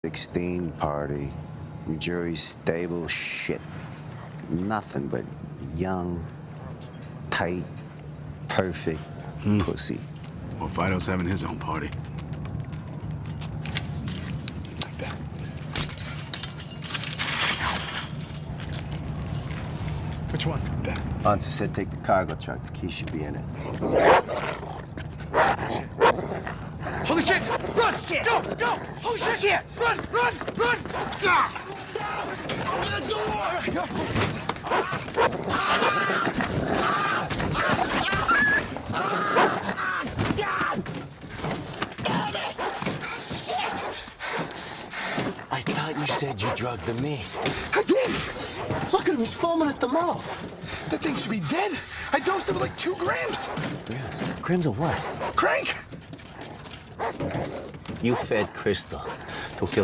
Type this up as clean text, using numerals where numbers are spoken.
16 party, jury stable shit. Nothing but young, tight, perfect pussy. Well, Fido's having his own party. Like that. Which one? That. Answer said take the cargo truck. The key should be in it. Holy shit! Run! Shit! Go! Go! Holy shit! Run! Run! Run! Open the door! Damn it! Shit! I thought you said you drugged the meat. I did! Look at him, he's foaming at the mouth. That thing should be dead. I dosed it with like 2 grams. Grams of what? Crank! You fed Crystal to kill a